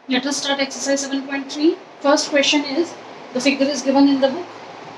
Let us start exercise 7.3. First question is, the figure is given in the book.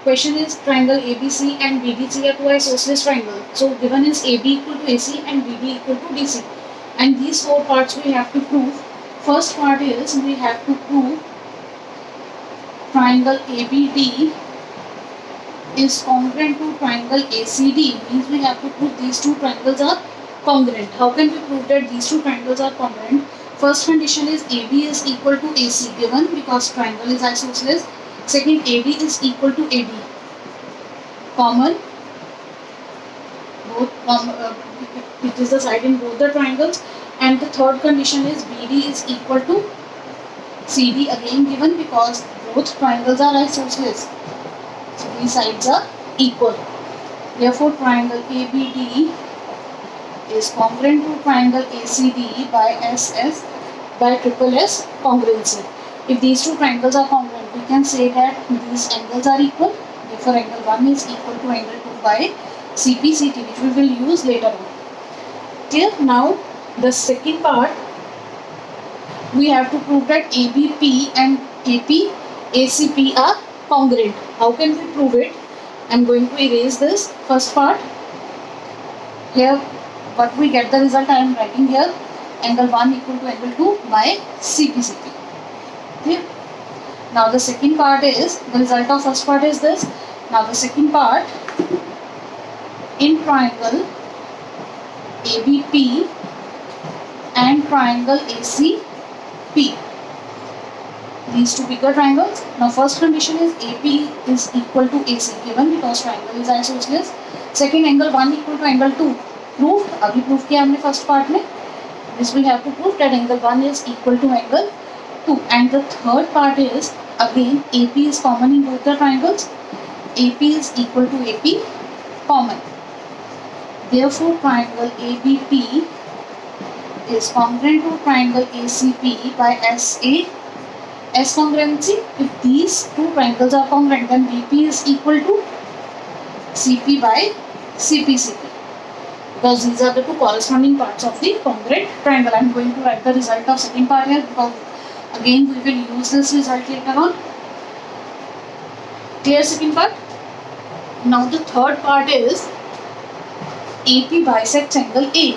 Question is, triangle ABC and BDC are two isosceles triangles. So given is AB equal to AC and BD equal to DC. And these four parts we have to prove. First part is, we have to prove triangle ABD is congruent to triangle ACD. Means we have to prove these two triangles are congruent. How can we prove that these two triangles are congruent? First condition is AB is equal to AC given because triangle is isosceles. Second, AD is equal to AD. Common. It is the side in both the triangles. And the third condition is BD is equal to CD again given because both triangles are isosceles. So these sides are equal. Therefore, triangle ABD is congruent to triangle ACD by SS by triple S congruency. If these two triangles are congruent, we can say that these angles are equal. Therefore, angle 1 is equal to angle 2 by CPCT, which we will use later on. Clear? Now, the second part, we have to prove that ABP and ACP are congruent. How can we prove it? I am going to erase this first part. Here, what we get the result I am writing here. Angle 1 equal to angle 2 by CPCP. Okay. Now the second part is, the result of first part is this. Now the second part, in triangle ABP and triangle ACP. These two bigger triangles. Now first condition is AP is equal to AC given because triangle is isosceles. Second, angle 1 equal to angle 2. Proved. अभी prove किया हमने first part में. This we have to prove that angle 1 is equal to angle 2. And the third part is, again AP is common in both the triangles. AP is equal to AP common. Therefore, triangle ABP is congruent to triangle ACP by SA. S congruency. If these two triangles are congruent, then BP is equal to CP by CPCP. Because these are the two corresponding parts of the congruent triangle. I am going to write the result of second part here because again we will use this result later on. Clear second part? Now the third part is AP bisects angle A.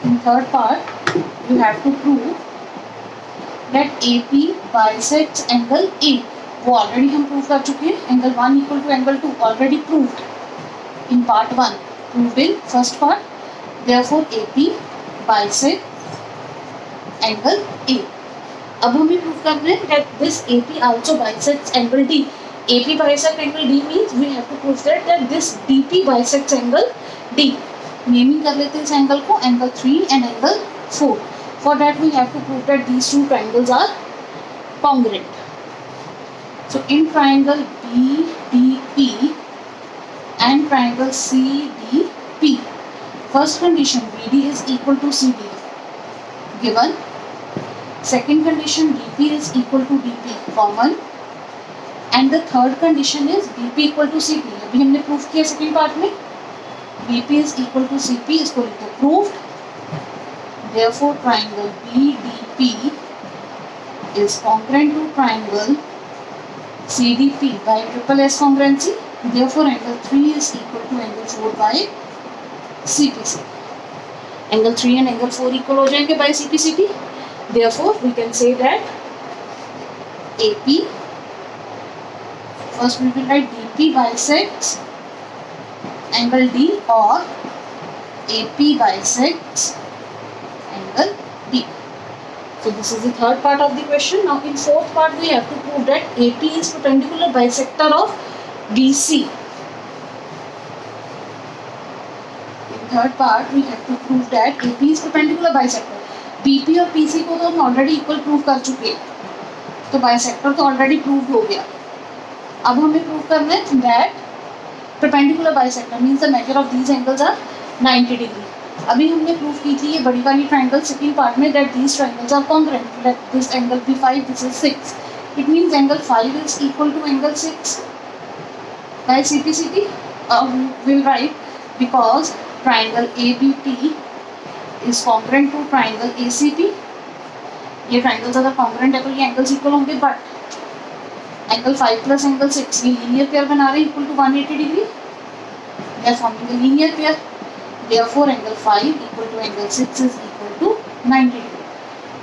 In third part, you have to prove that AP bisects angle A. वो already हम prove कर चुके हैं. Angle 1 equal to angle 2 already proved in part 1. Proved in first part. Therefore, AP bisects angle A. अब हमें prove करना है that this AP also bisects angle D. AP bisects angle D means we have to prove that this DP bisects angle D. Naming कर लेते हैं इस angle को angle 3 and angle 4. For that we have to prove that these two triangles are congruent. So in triangle BDP and triangle CDP, first condition BD is equal to CD given. Second condition BP is equal to DP common. And the third condition is BP equal to CP. अभी हमने prove किया second part में. BP is equal to CP is equal to proved. Therefore, triangle BDP is congruent to triangle CDP by triple S congruency. Therefore, angle 3 is equal to angle 4 by CPC. Angle 3 and angle 4 equal हो जाएंगे by CPCP. Therefore, we can say that AP, first we will write DP bisects angle D or AP bisects angle D. So this is the third part of the question. Now in fourth part we have to prove that AP is perpendicular bisector of BC. In third part we have to prove that AP is perpendicular bisector. BP और PC को तो हम already equal prove कर चुके हैं, तो bisector तो already prove हो गया. अब हमें प्रूव करना है that perpendicular bisector means the measure of these angles are 90 degree. अभी हमने प्रूव की थी ये बड़ी वाली ट्राइंगल सेकंड पार्ट में that these triangles are congruent. Let this angle be 5, this is 6. It means angle 5 is equal to angle 6 by CPCT. We'll write because triangle ABP is congruent to triangle ACP ये triangles अगर congruent है तो ये angles equal होंगे, but angle 5 plus angle 6 ये linear pair बना रहे हैं equal to 180 degree, they are forming a linear pair, therefore angle 5 equal to angle 6 is equal to 90 degree,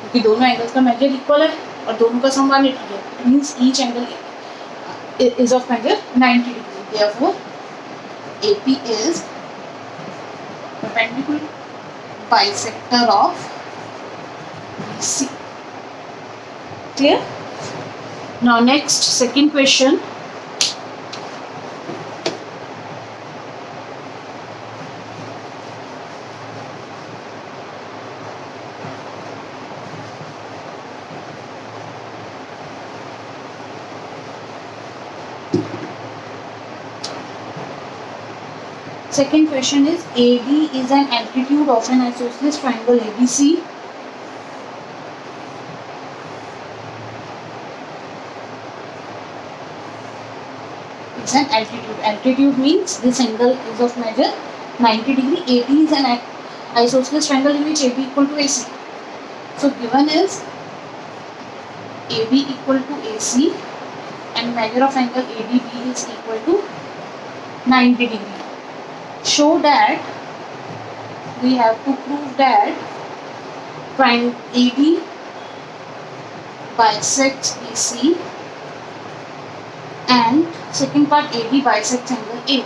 क्योंकि दोनों एंगल्स का मेजर इक्वल है और दोनों का सम 180 है, it means each angle is of measure 90 degree, therefore AP is perpendicular bisector of BC. Clear? Now next, second question. Second question is AD is an altitude of an isosceles triangle ABC. It's an altitude. Altitude means this angle is of measure 90 degree. AD is an isosceles triangle in which AB equal to AC. So given is AB equal to AC and measure of angle ADB is equal to 90 degree. Show that we have to prove that triangle AD bisects BC and second part AD bisects angle A.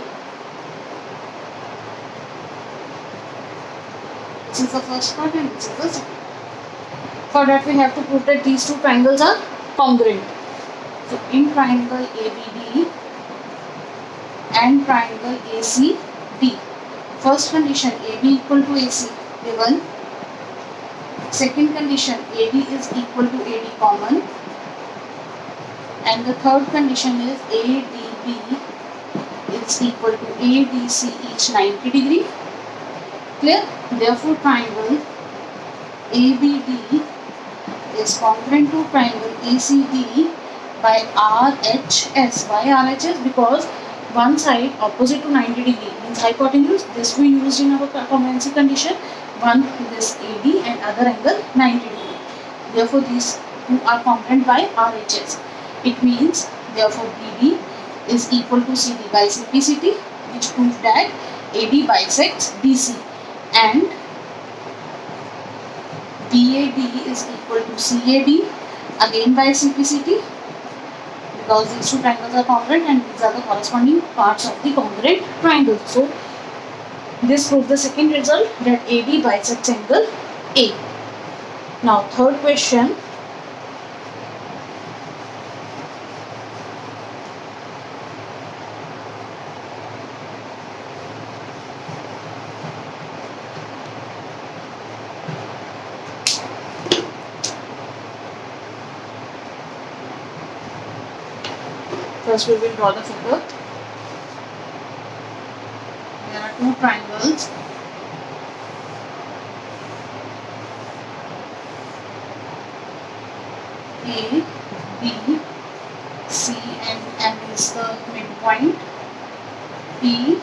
This is the first part and this is the second. For that we have to prove that these two triangles are congruent. So in triangle ABD and triangle ACD, first condition AB equal to AC given, second condition AD is equal to AD common, and the third condition is ADB is equal to ADC each 90 degree. Clear? Therefore triangle ABD is congruent to triangle ACD by RHS. Why RHS? Because one side opposite to 90 degree means hypotenuse. This we used in our conventional condition. One this AD and other angle 90 degree. Therefore these two are congruent by RHS. It means therefore BD is equal to CD by simplicity, which proves that AD bisects BC, and BAD is equal to CAD again by simplicity, because these two triangles are congruent and these are the corresponding parts of the congruent triangle. So this proves the second result, that AD bisects angle A. Now third question. First we will draw the figure. There are two triangles. A, B, C and M is the midpoint. P,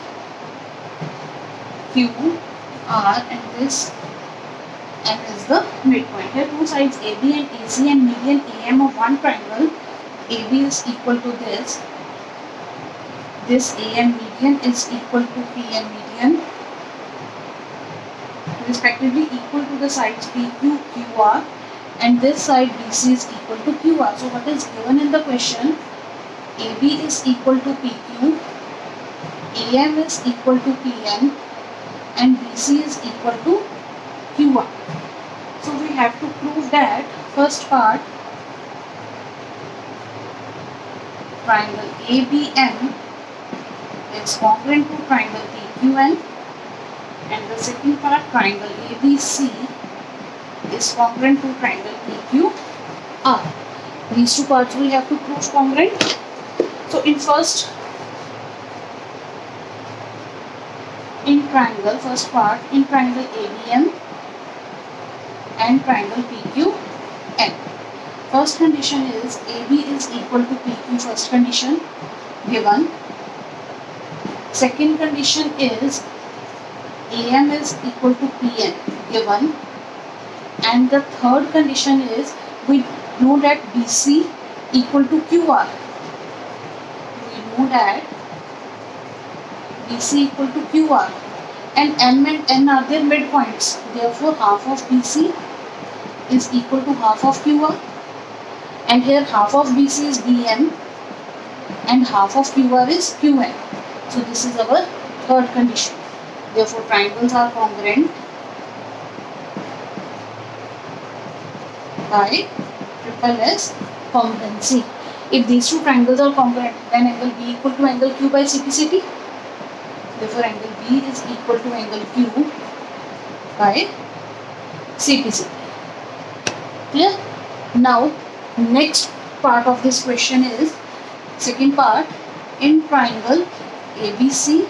Q, R and this M is the midpoint. Here two sides AB and AC and median AM of one triangle AB is equal to this AM median is equal to PM median, respectively equal to the sides PQ, QR, and this side BC is equal to QR. So what is given in the question? AB is equal to PQ, AM is equal to PM, and BC is equal to QR. So we have to prove that first part, triangle ABM is congruent to triangle PQN, and the second part, triangle ABC is congruent to triangle PQR. These two parts we have to prove congruent. So in first part, in triangle ABM and triangle PQN, first condition is AB is equal to PQ, first condition given. Second condition is AM is equal to PN given, and the third condition is we know that BC equal to QR. We know that BC equal to QR, and M and N are their midpoints. Therefore, half of BC is equal to half of QR, and here half of BC is BM and half of QR is QN. So this is our third condition. Therefore, triangles are congruent by triple S congruency. If these two triangles are congruent, then angle B equal to angle Q by CPCT. Therefore, angle B is equal to angle Q by CPCT. Clear? Now, next part of this question is, second part, in triangle ABC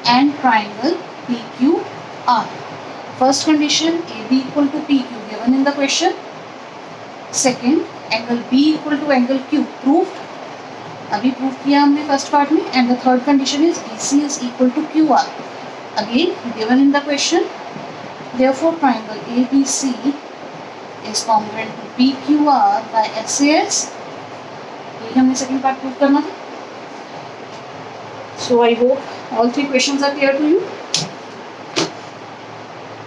and triangle PQR. First condition, AB equal to PQ given in the question. Second, angle B equal to angle Q proved. अभी prove किया हमने first part में. And the third condition is BC is equal to QR. Again, given in the question. Therefore, triangle ABC is congruent to PQR by SAS. ये हमने second part prove करना था. So I hope all three questions are clear to you.